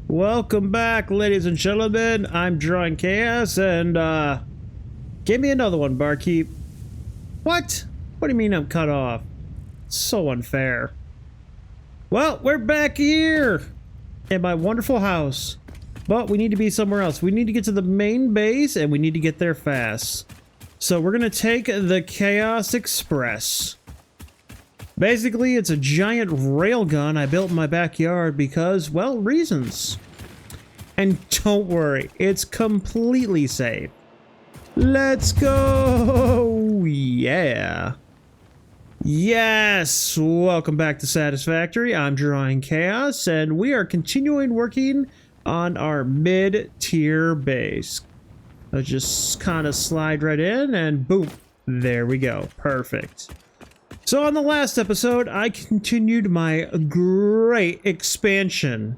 Welcome back, ladies and gentlemen. I'm Drawing Chaos, and give me another one, barkeep. What? What do you mean I'm cut off? So unfair. Well, we're back here in my wonderful house, but we need to be somewhere else. We need to get to the main base, and we need to get there fast. So we're gonna take the Chaos Express. Basically, it's a giant railgun I built in my backyard because, well, reasons. And don't worry, it's completely safe. Let's go! Yeah. Yes! Welcome back to Satisfactory. I'm Drawing Chaos, and we are continuing working on our mid-tier base. I'll just kind of slide right in, and boom. There we go. Perfect. So on the last episode, I continued my great expansion.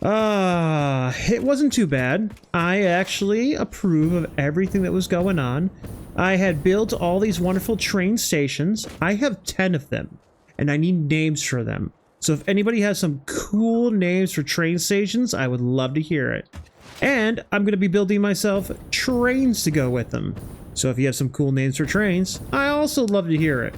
It wasn't too bad. I actually approve of everything that was going on. I had built all these wonderful train stations. I have 10 of them, and I need names for them. So if anybody has some cool names for train stations, I would love to hear it. And I'm going to be building myself trains to go with them. So if you have some cool names for trains, I also love to hear it.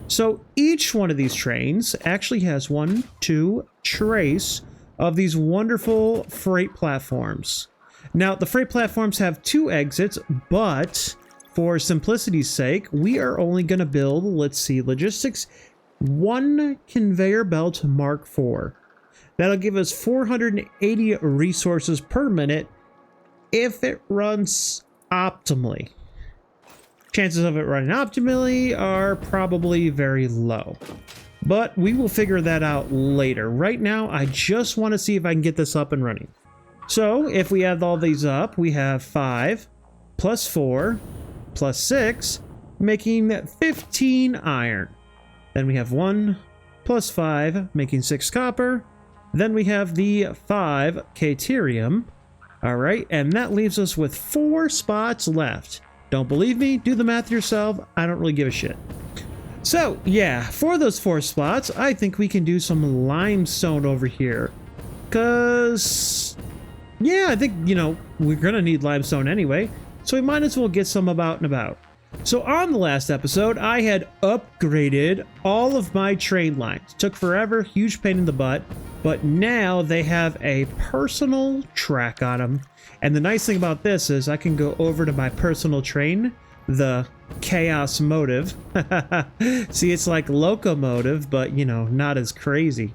So each one of these trains actually has 1, 2 trace of these wonderful freight platforms. Now, the freight platforms have 2 exits, but for simplicity's sake, we are only going to build, let's see, logistics, 1 conveyor belt Mark IV. That'll give us 480 resources per minute if it runs optimally. Chances of it running optimally are probably very low, but we will figure that out later. Right now, I just want to see if I can get this up and running. So if we add all these up, we have 5 plus 4 plus 6, making 15 iron. Then we have 1 plus 5, making 6 copper. Then we have the 5 caterium. All right, and that leaves us with 4 spots left. Don't believe me? Do the math yourself. I don't really give a shit. So, yeah, for those 4 spots, I think we can do some limestone over here. Because, yeah, I think, we're going to need limestone anyway. So we might as well get some about and about. So on the last episode, I had upgraded all of my train lines. Took forever, huge pain in the butt. But now they have a personal track on them. And the nice thing about this is I can go over to my personal train, the Chaos Motive. See, it's like locomotive, but, not as crazy.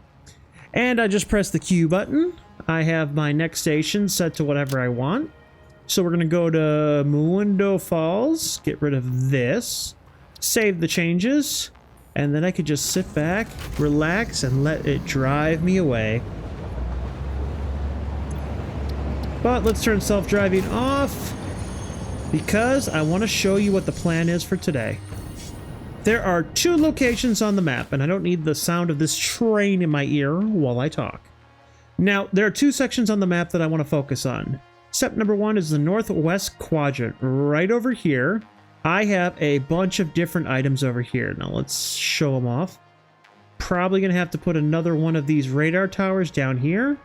And I just press the Q button. I have my next station set to whatever I want. So we're going to go to Mundo Falls, get rid of this, save the changes, and then I could just sit back, relax, and let it drive me away. But let's turn self-driving off because I want to show you what the plan is for today. There are 2 locations on the map, and I don't need the sound of this train in my ear while I talk. Now, there are 2 sections on the map that I want to focus on. Step number 1 is the northwest quadrant. Right over here, I have a bunch of different items over here. Now, let's show them off. Probably going to have to put another one of these radar towers down here.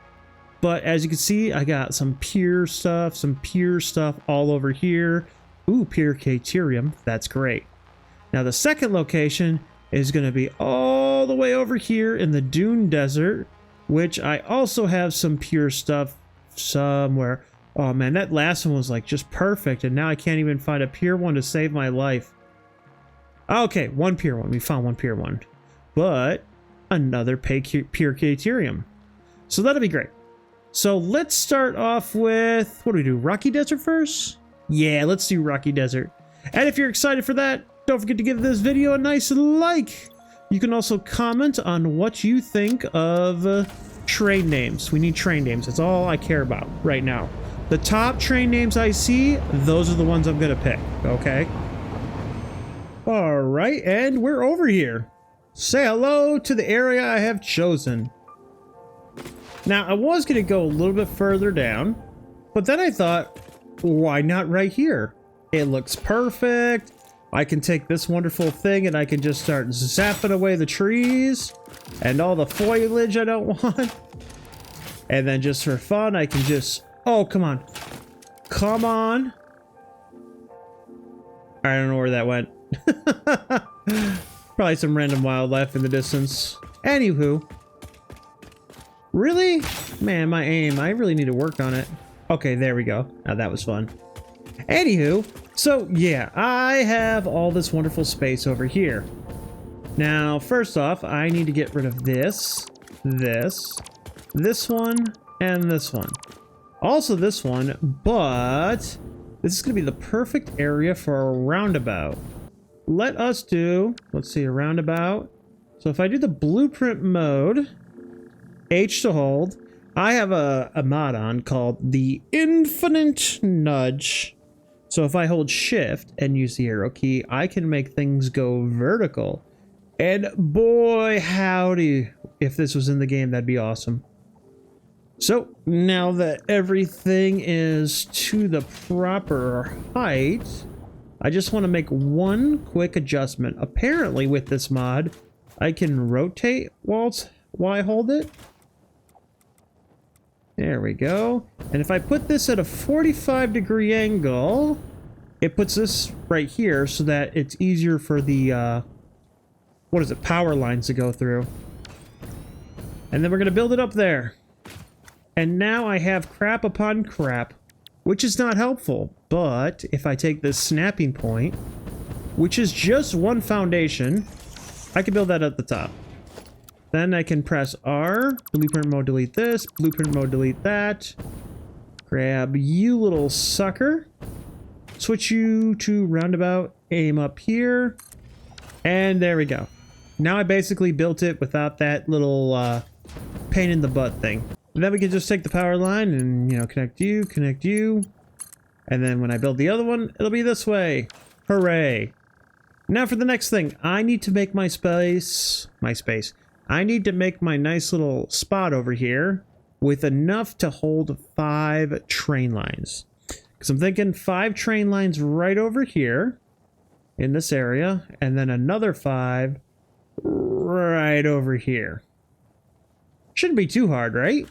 But as you can see, I got some pure stuff all over here. Ooh, pure caterium. That's great. Now, the second location is going to be all the way over here in the Dune Desert, which I also have some pure stuff somewhere. Oh man, that last one was like just perfect, and now I can't even find a pure one to save my life. Okay, 1 pure one. We found 1 pure one. But another pure caterium. So that'll be great. So let's start off with, what do we do? Rocky Desert first? Yeah, let's do Rocky Desert. And if you're excited for that, don't forget to give this video a nice like. You can also comment on what you think of train names. We need train names. That's all I care about right now. The top train names I see, those are the ones I'm going to pick, okay? All right, and we're over here. Say hello to the area I have chosen. Now, I was going to go a little bit further down, but then I thought, why not right here? It looks perfect. I can take this wonderful thing and I can just start zapping away the trees and all the foliage I don't want. And then just for fun, I can just... Oh, come on. Come on. I don't know where that went. Probably some random wildlife in the distance. Anywho. Really? Man, my aim. I really need to work on it. Okay, there we go. Now that was fun. Anywho. So, yeah. I have all this wonderful space over here. Now, first off, I need to get rid of this, this one, and this one. Also this one, but this is going to be the perfect area for a roundabout. Let us do, let's see, a roundabout. So if I do the blueprint mode, H to hold, I have a mod on called the Infinite Nudge. So if I hold shift and use the arrow key, I can make things go vertical. And boy, howdy, if this was in the game, that'd be awesome. So now that everything is to the proper height, I just want to make one quick adjustment. Apparently with this mod, I can rotate while I hold it. There we go. And if I put this at a 45-degree angle, it puts this right here so that it's easier for the, what is it, power lines to go through. And then we're going to build it up there. And now I have crap upon crap, which is not helpful. But if I take this snapping point, which is just one foundation, I can build that at the top. Then I can press R, blueprint mode, delete this, blueprint mode, delete that. Grab you little sucker. Switch you to roundabout, aim up here. And there we go. Now I basically built it without that little pain in the butt thing. And then we can just take the power line and, you know, connect you. And then when I build the other one, it'll be this way. Hooray. Now for the next thing, I need to make my space. I need to make my nice little spot over here with enough to hold 5 train lines. Because I'm thinking 5 train lines right over here in this area, and then another 5 right over here. Shouldn't be too hard, right?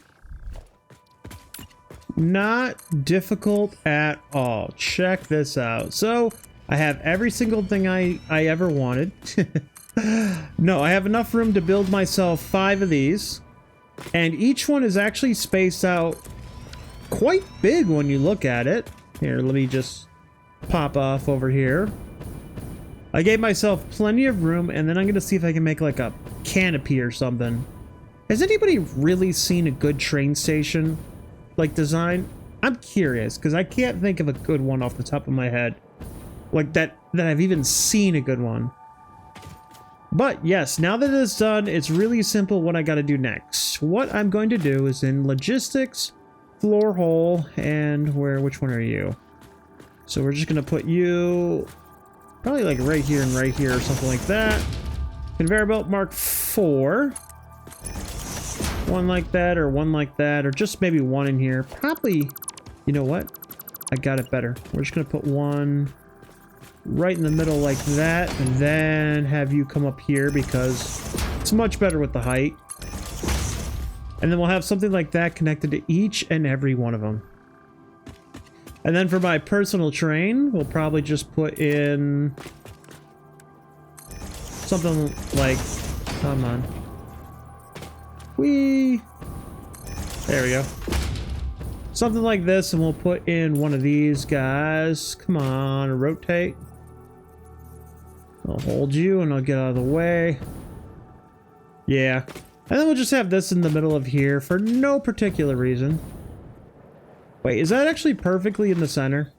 Not difficult at all. Check this out. So I have every single thing I ever wanted. No, I have enough room to build myself 5 of these. And each one is actually spaced out quite big when you look at it. Here, let me just pop off over here. I gave myself plenty of room, and then I'm going to see if I can make like a canopy or something. Has anybody really seen a good train station like design? I'm curious, because I can't think of a good one off the top of my head. Like that I've even seen a good one. But yes, now that it's done, it's really simple what I got to do next. What I'm going to do is in logistics, floor hole, and which one are you? So we're just going to put you probably like right here and right here or something like that. Conveyor belt mark 4. One like that, or just maybe one in here. Probably, you know what? I got it better. We're just going to put one right in the middle like that, and then have you come up here because it's much better with the height. And then we'll have something like that connected to each and every one of them. And then for my personal train, we'll probably just put in something like, come on. Whee! There we go. Something like this, and we'll put in one of these guys. Come on, rotate. I'll hold you and I'll get out of the way. Yeah. And then we'll just have this in the middle of here for no particular reason. Wait, is that actually perfectly in the center?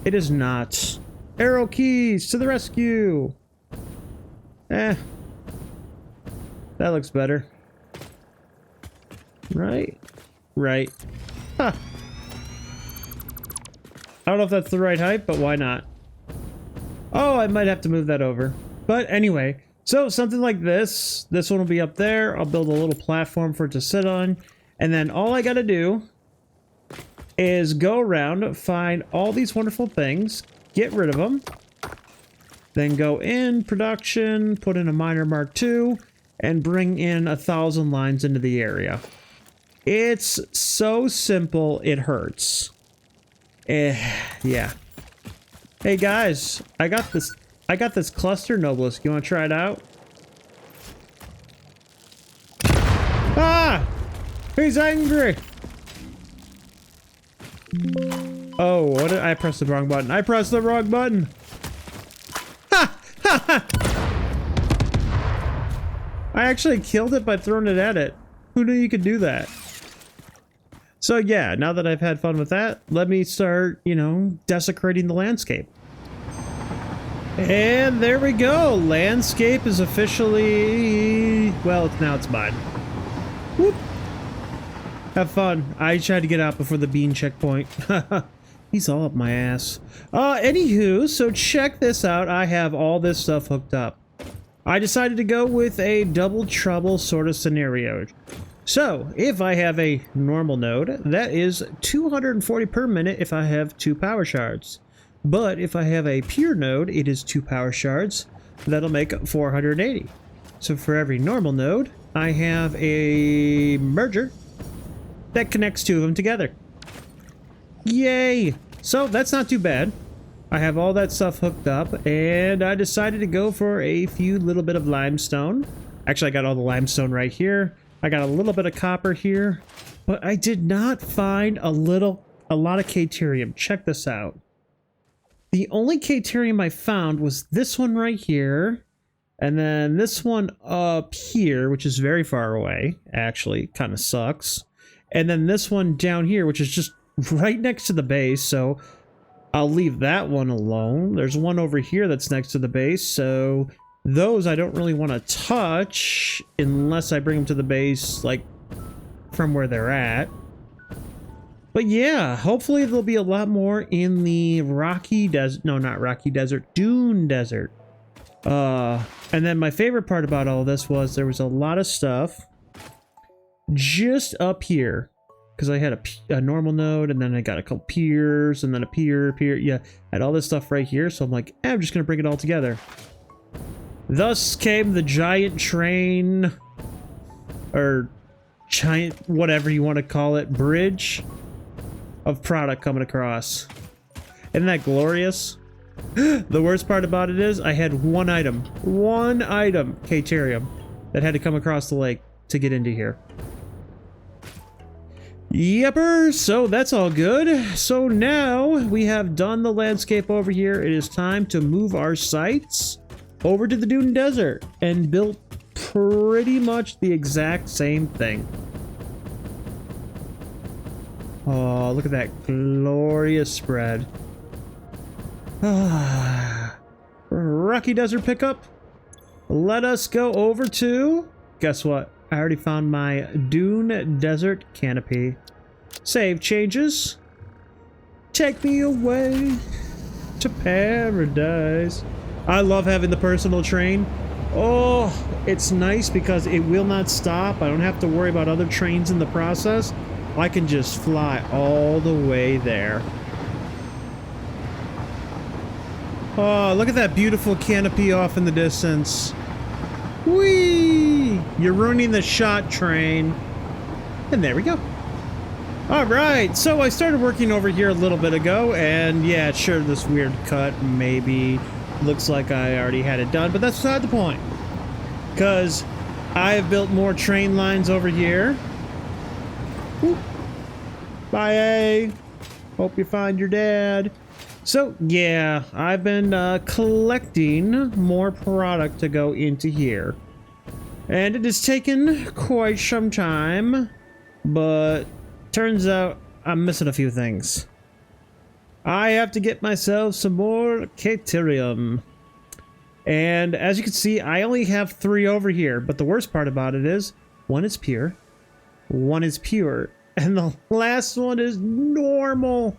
It is not. Arrow keys to the rescue. That looks better. Right. Huh. I don't know if that's the right height, but why not? Oh, I might have to move that over. But anyway, so something like this. This one will be up there. I'll build a little platform for it to sit on. And then all I gotta do is go around, find all these wonderful things, get rid of them, then go in production, put in a miner mark 2, and bring in 1,000 lines into the area. It's so simple, it hurts. Yeah. Hey guys, I got this cluster Noblest. You want to try it out? Ah! He's angry! Oh, what did I press the wrong button? I pressed the wrong button! Ha! Ha ha! I actually killed it by throwing it at it. Who knew you could do that? So yeah, now that I've had fun with that, let me start, you know, desecrating the landscape. And there we go. Landscape is officially... well, now it's mine. Whoop. Have fun. I tried to get out before the bean checkpoint. He's all up my ass. Anywho, so check this out. I have all this stuff hooked up. I decided to go with a double trouble sort of scenario. So, if I have a normal node, that is 240 per minute if I have 2 power shards. But if I have a pure node, it is 2 power shards. That'll make 480. So for every normal node, I have a merger that connects 2 of them together. Yay! So that's not too bad. I have all that stuff hooked up, and I decided to go for a few little bit of limestone. Actually, I got all the limestone right here. I got a little bit of copper here, but I did not find a lot of caterium. Check this out. The only caterium I found was this one right here, and then this one up here, which is very far away. Actually, kind of sucks. And then this one down here, which is just right next to the base, so I'll leave that one alone. There's one over here that's next to the base, so those I don't really want to touch unless I bring them to the base, like, from where they're at. But yeah, hopefully there'll be a lot more in the rocky desert. No, not rocky desert. Dune desert. And then my favorite part about all this was there was a lot of stuff just up here. Because I had a normal node, and then I got a couple piers, and then a pier. Yeah, I had all this stuff right here. So I'm like, I'm just going to bring it all together. Thus came the giant train, or giant, whatever you want to call it, bridge of product coming across. Isn't that glorious? The worst part about it is I had one item, caterium, that had to come across the lake to get into here. Yepper, so that's all good. So now we have done the landscape over here. It is time to move our sites over to the Dune Desert and build pretty much the exact same thing. Oh, look at that glorious spread. Rocky Desert pickup. Let us go over to... guess what? I already found my Dune Desert canopy. Save changes. Take me away to paradise. I love having the personal train. Oh, it's nice because it will not stop. I don't have to worry about other trains in the process. I can just fly all the way there. Oh, look at that beautiful canopy off in the distance. Whee! You're ruining the shot, train. And there we go. Alright, so I started working over here a little bit ago, and yeah, sure, this weird cut maybe looks like I already had it done, but that's beside the point. Because I have built more train lines over here. Whoop. Bye, A. Hope you find your dad. So, yeah, I've been collecting more product to go into here. And it has taken quite some time, but turns out I'm missing a few things. I have to get myself some more caterium. And as you can see, I only have 3 over here, but the worst part about it is, one is pure, and the last one is normal.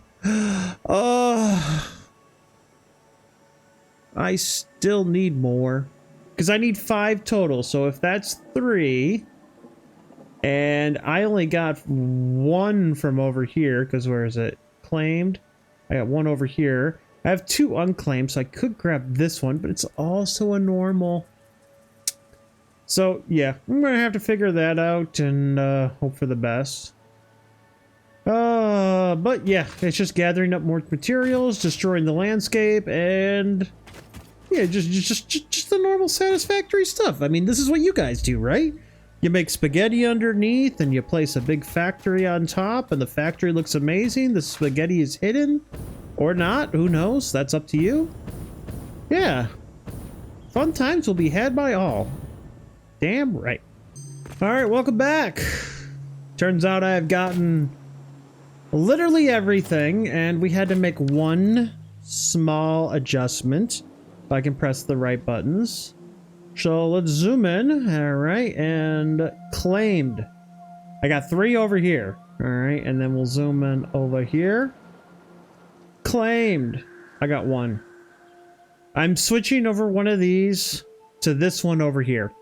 I still need more because I need 5 total. So if that's 3, and I only got 1 from over here, because where is it? Claimed. I got 1 over here. I have 2 unclaimed, so I could grab this one, but it's also a normal. So yeah, I'm gonna have to figure that out and hope for the best. But yeah, it's just gathering up more materials, destroying the landscape, and yeah, just the normal satisfactory stuff. I mean, this is what you guys do, right? You make spaghetti underneath, and you place a big factory on top, and the factory looks amazing. The spaghetti is hidden, or not. Who knows? That's up to you. Yeah. Fun times will be had by all. Damn right. All right, welcome back. Turns out I have gotten literally everything, and we had to make one small adjustment. If I can press the right buttons. So let's zoom in. All right, and claimed. I got 3 over here. All right, and then we'll zoom in over here. Claimed. I got 1. I'm switching over one of these to this one over here.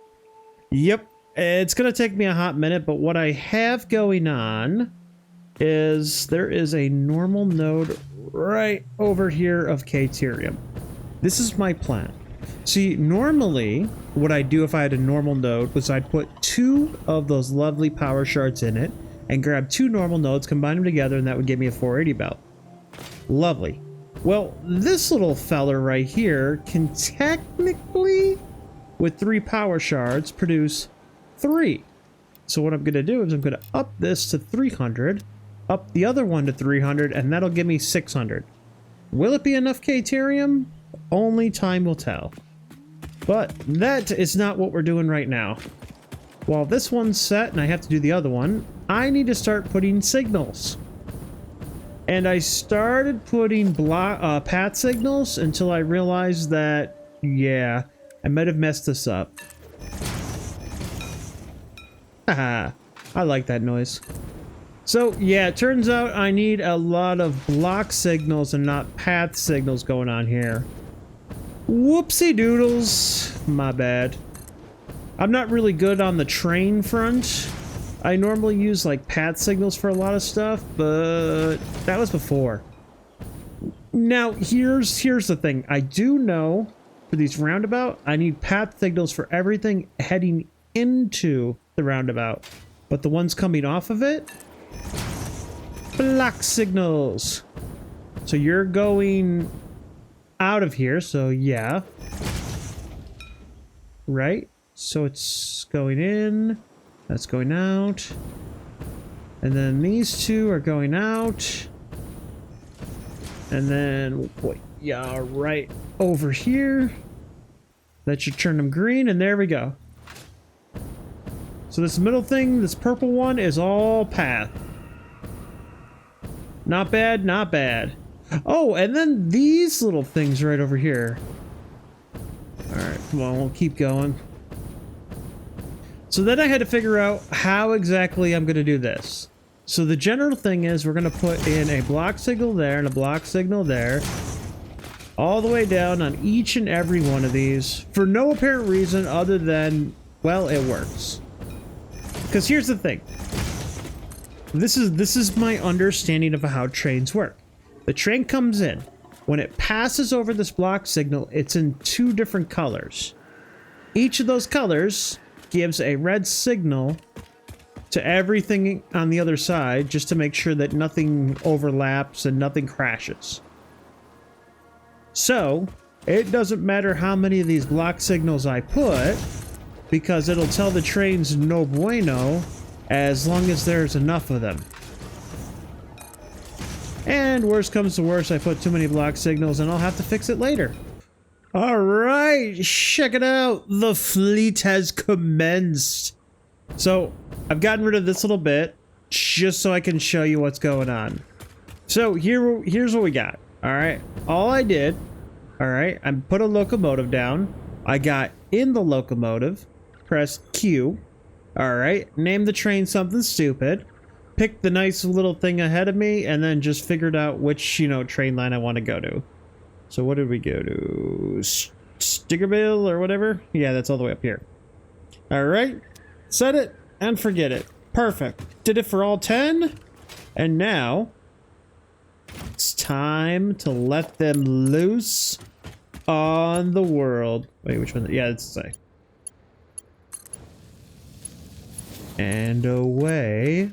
Yep, it's gonna take me a hot minute, but what I have going on is there is a normal node right over here of Caterium. This is my plan. See, normally what I'd do if I had a normal node was I'd put 2 of those lovely power shards in it and grab 2 normal nodes, combine them together, and that would give me a 480 belt. Lovely. Well, this little feller right here can technically, with 3 power shards, produce 3. So what I'm going to do is I'm going to up this to 300, up the other one to 300, and that'll give me 600. Will it be enough Caterium? Only time will tell. But that is not what we're doing right now. While this one's set and I have to do the other one, I need to start putting signals. And I started putting path signals until I realized that, yeah, I might have messed this up. Haha, I like that noise. So, yeah, it turns out I need a lot of block signals and not path signals going on here. Whoopsie doodles. My bad. I'm not really good on the train front. I normally use like path signals for a lot of stuff, but that was before. Now, here's the thing. I do know for these roundabout, I need path signals for everything heading into the roundabout. But the ones coming off of it, block signals. So you're going out of here, so yeah. Right? So it's going in, that's going out. And then these 2 are going out. And then we'll put, yeah, right over here. That should turn them green, and there we go. So this middle thing, this purple one, is all path. Not bad, not bad. Oh, and then these little things right over here. Alright, come on, we'll keep going. So then I had to figure out how exactly I'm going to do this. So the general thing is we're going to put in a block signal there and a block signal there. All the way down on each and every one of these. For no apparent reason other than, well, it works. Because here's the thing. This is my understanding of how trains work. The train comes in. When it passes over this block signal, it's in 2 different colors. Each of those colors gives a red signal to everything on the other side, just to make sure that nothing overlaps and nothing crashes. So, it doesn't matter how many of these block signals I put, because it'll tell the trains no bueno as long as there's enough of them. And worst comes to worst, I put too many block signals and I'll have to fix it later. Alright, check it out. The fleet has commenced. So, I've gotten rid of this little bit just so I can show you what's going on. So, here's what we got. Alright, all I did, alright, I put a locomotive down. I got in the locomotive, pressed Q. Alright, named the train something stupid. Picked the nice little thing ahead of me, and then just figured out which, train line I want to go to. So what did we go to? Stickerville or whatever? Yeah, that's all the way up here. Alright, set it and forget it. Perfect. Did it for all 10. And now, it's time to let them loose on the world. Wait, which one? Yeah, it's the same. And away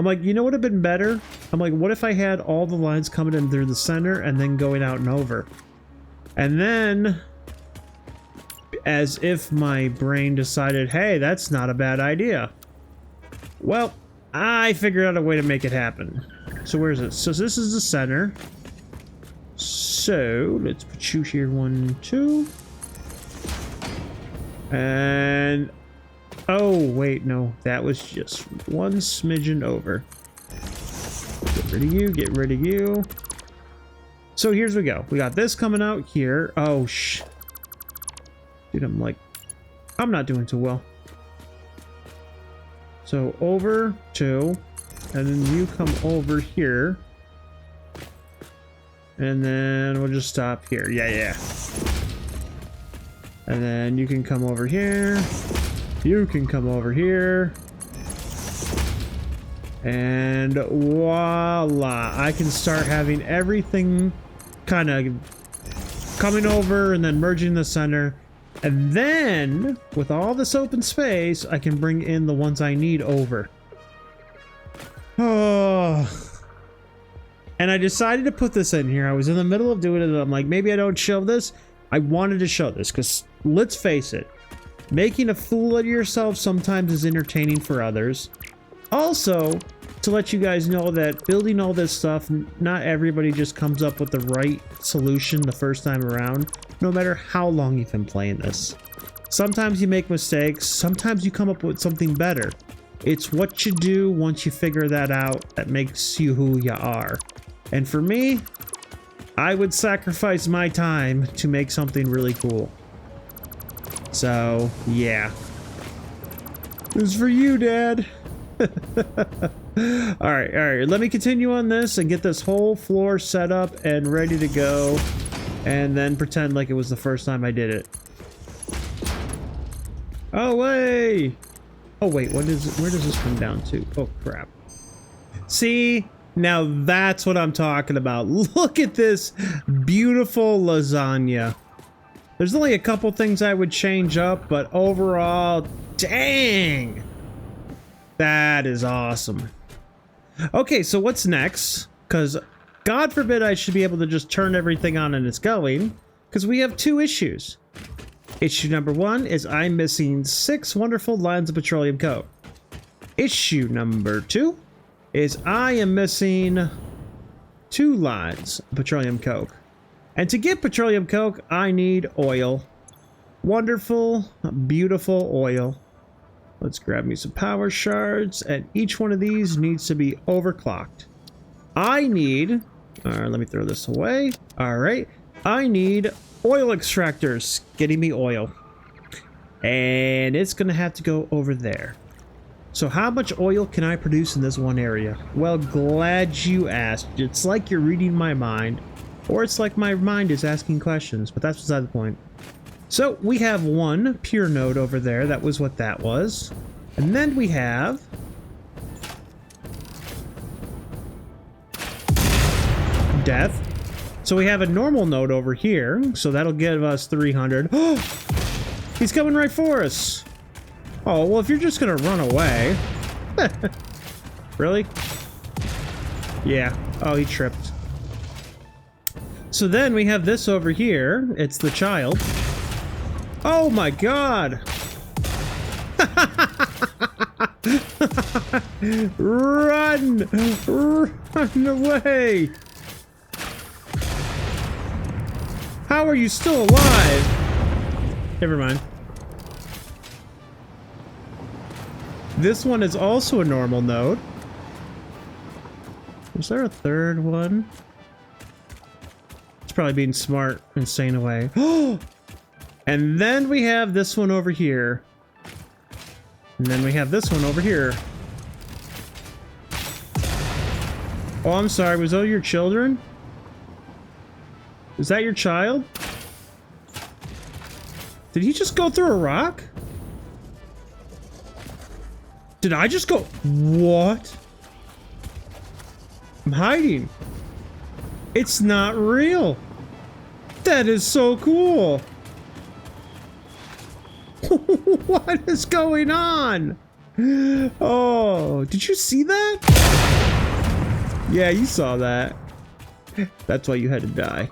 I'm like, you know what would have been better? I'm like, what if I had all the lines coming in through the center and then going out and over? And then, as if my brain decided, hey, that's not a bad idea. Well, I figured out a way to make it happen. So where's it? So this is the center. So let's put you here, 1, 2. And oh wait, no, that was just one smidgen over. Get rid of you, get rid of you. So here's we go. We got this coming out here. Oh dude, I'm not doing too well. So over 2, and then you come over here. And then we'll just stop here. Yeah. And then you can come over here. You can come over here. And voila. I can start having everything kind of coming over and then merging in the center. And then, with all this open space, I can bring in the ones I need over. Oh. And I decided to put this in here. I was in the middle of doing it, and I'm like, maybe I don't show this. I wanted to show this, because let's face it, making a fool of yourself sometimes is entertaining for others. Also, to let you guys know that building all this stuff, not everybody just comes up with the right solution the first time around, no matter how long you've been playing this. Sometimes you make mistakes, sometimes you come up with something better. It's what you do once you figure that out that makes you who you are. And for me, I would sacrifice my time to make something really cool. So, yeah. This is for you, Dad. Alright, let me continue on this and get this whole floor set up and ready to go, and then pretend like it was the first time I did it. Oh wait, where does this come down to? Oh crap. See, now that's what I'm talking about. Look at this beautiful lasagna. There's only a couple things I would change up, but overall, dang, that is awesome. Okay, so what's next? Because God forbid I should be able to just turn everything on and it's going, because we have 2 issues. Issue number 1 is I'm missing 6 wonderful lines of petroleum coke. Issue number 2 is I am missing 2 lines of petroleum coke. And to get petroleum coke, I need oil. Wonderful, beautiful oil. Let's grab me some power shards, and each one of these needs to be overclocked. I need, let me throw this away. All right, I need oil extractors, getting me oil. And it's gonna have to go over there. So how much oil can I produce in this one area? Well, glad you asked. It's like you're reading my mind, or it's like my mind is asking questions, but that's beside the point. So we have 1 pure node over there. That was what that was. And then we have death. So we have a normal node over here. So that'll give us 300. Oh, he's coming right for us. Oh, well, if you're just gonna run away. Really? Yeah. Oh, he tripped. So then we have this over here. It's the child. Oh my god! Run! Run away! How are you still alive? Never mind. This one is also a normal node. Is there a third one? It's probably being smart and staying away. And then we have this one over here. And then we have this one over here. Oh, I'm sorry. Was those your children? Is that your child? Did he just go through a rock? Did I just go? What? I'm hiding. It's not real. That is so cool. What is going on? Oh, did you see that? Yeah, you saw that. That's why you had to die.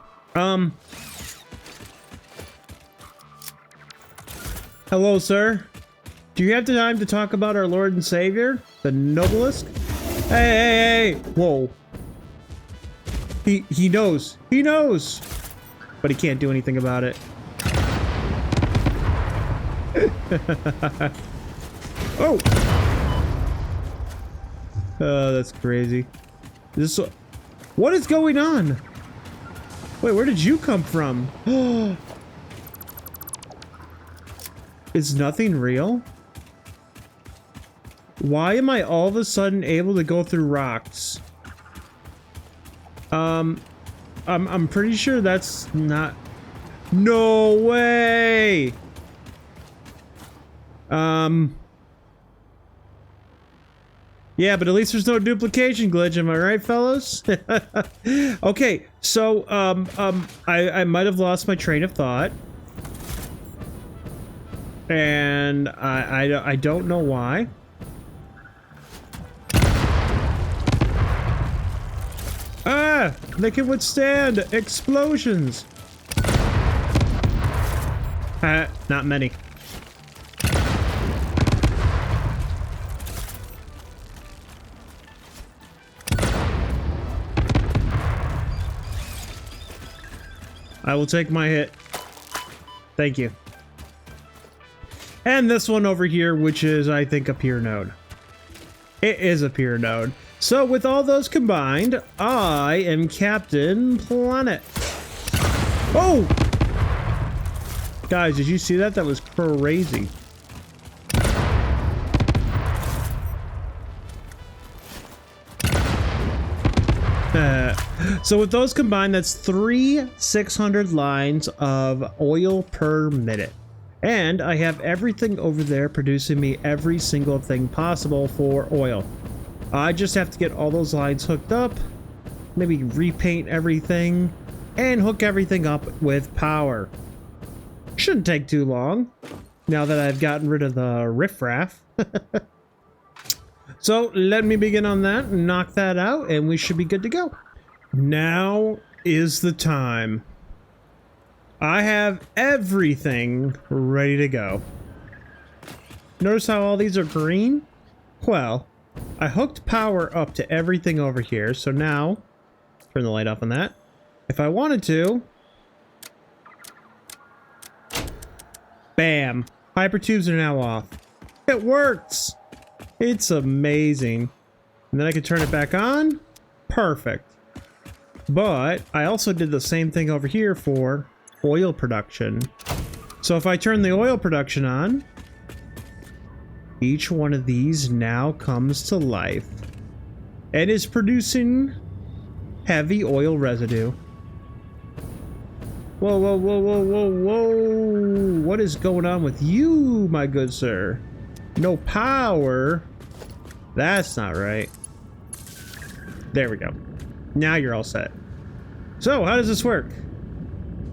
Hello, sir. Do you have the time to talk about our Lord and Savior, the Noblest? Hey, hey, hey! Whoa. He knows. He knows! But he can't do anything about it. Oh! Oh, that's crazy. This... What is going on? Wait, where did you come from? Is nothing real? Why am I all of a sudden able to go through rocks? I'm pretty sure that's not... No way! Yeah, but at least there's no duplication glitch, am I right, fellas? Okay, so, I might have lost my train of thought. And I don't know why. Ah! They can withstand explosions! Not many. I will take my hit. Thank you. And this one over here, which is, I think, a peer node. It is a peer node. So with all those combined, I am Captain Planet. Oh! Guys, did you see that? That was crazy. So with those combined, that's 3 600 lines of oil per minute. And I have everything over there producing me every single thing possible for oil. I just have to get all those lines hooked up, maybe repaint everything, and hook everything up with power. Shouldn't take too long, now that I've gotten rid of the riffraff. So let me begin on that, knock that out, and we should be good to go. Now is the time. I have everything ready to go. Notice how all these are green? Well, I hooked power up to everything over here, so now, turn the light off on that. If I wanted to, bam, hyper tubes are now off. It works! It's amazing. And then I can turn it back on. Perfect. But I also did the same thing over here for oil production. So if I turn the oil production on, each one of these now comes to life and is producing heavy oil residue. Whoa, whoa, whoa, whoa, whoa, whoa. What is going on with you, my good sir? No power? That's not right. There we go. Now you're all set. So, how does this work?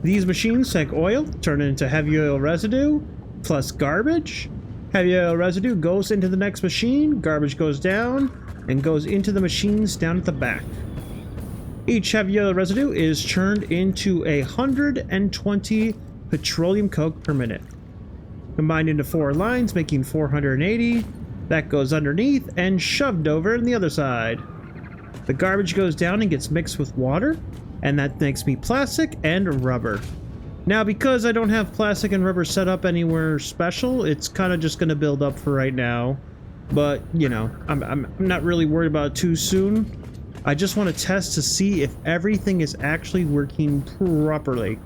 These machines take oil, turn it into heavy oil residue, plus garbage. Heavy oil residue goes into the next machine, garbage goes down, and goes into the machines down at the back. Each heavy oil residue is turned into 120 petroleum coke per minute. Combined into 4 lines, making 480. That goes underneath and shoved over on the other side. The garbage goes down and gets mixed with water, and that makes me plastic and rubber. Now, because I don't have plastic and rubber set up anywhere special, it's kind of just going to build up for right now. But, you know, I'm not really worried about it too soon. I just want to test to see if everything is actually working properly.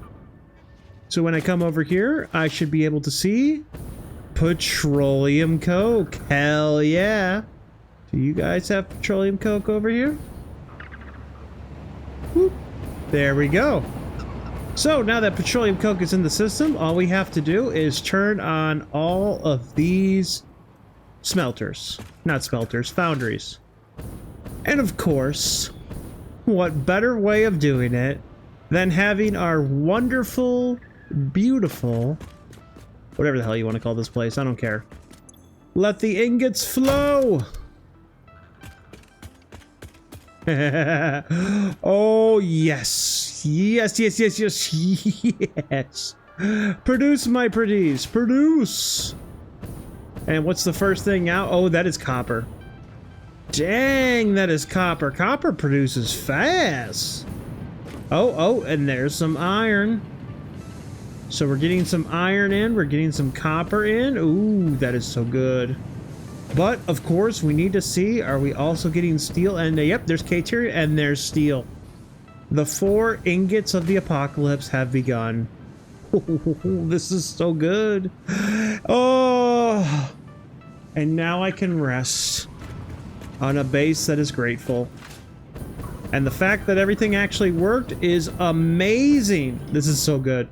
So when I come over here, I should be able to see petroleum coke. Hell yeah. Do you guys have petroleum coke over here? Whoop. There we go. So now that petroleum coke is in the system, all we have to do is turn on all of these smelters. Not smelters, foundries. And of course, what better way of doing it than having our wonderful, beautiful, whatever the hell you want to call this place, I don't care. Let the ingots flow. Oh, yes. Yes, yes, yes, yes, yes. Produce, my pretties. Produce. And what's the first thing out? Oh, that is copper. Dang, that is copper. Copper produces fast. Oh, and there's some iron. So we're getting some iron in. We're getting some copper in. Ooh, that is so good. But, of course, we need to see, are we also getting steel? And, yep, there's K-Tier and there's steel. The 4 ingots of the apocalypse have begun. This is so good. Oh, and now I can rest on a base that is grateful. And the fact that everything actually worked is amazing. This is so good.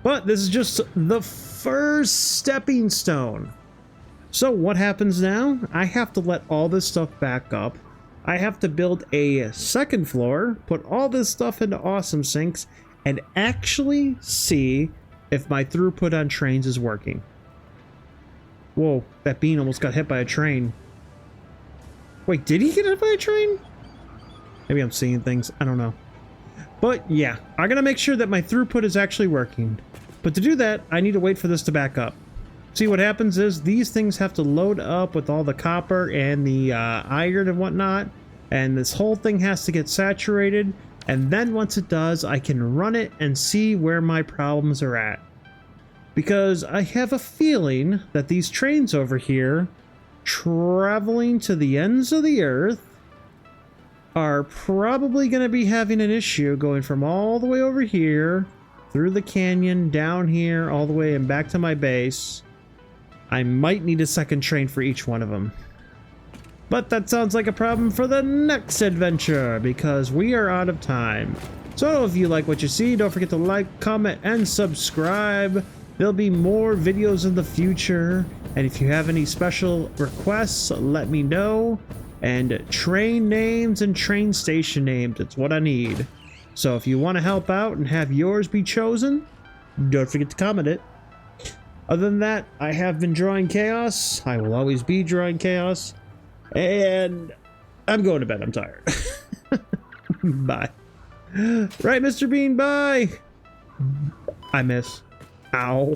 But this is just the first stepping stone. So what happens now? I have to let all this stuff back up. I have to build a second floor, put all this stuff into awesome sinks, and actually see if my throughput on trains is working. Whoa, that bean almost got hit by a train. Wait, did he get hit by a train? Maybe I'm seeing things. I don't know. But yeah, I gotta make sure that my throughput is actually working. But to do that, I need to wait for this to back up. See, what happens is these things have to load up with all the copper and the iron and whatnot. And this whole thing has to get saturated. And then once it does, I can run it and see where my problems are at. Because I have a feeling that these trains over here, traveling to the ends of the earth, are probably going to be having an issue going from all the way over here, through the canyon, down here, all the way and back to my base. I might need a second train for each one of them. But that sounds like a problem for the next adventure, because we are out of time. So if you like what you see, don't forget to like, comment, and subscribe. There'll be more videos in the future. And if you have any special requests, let me know. And train names and train station names, it's what I need. So if you want to help out and have yours be chosen, don't forget to comment it. Other than that, I have been drawing chaos. I will always be drawing chaos. And I'm going to bed. I'm tired. Bye. Right, Mr. Bean, bye. I miss. Ow.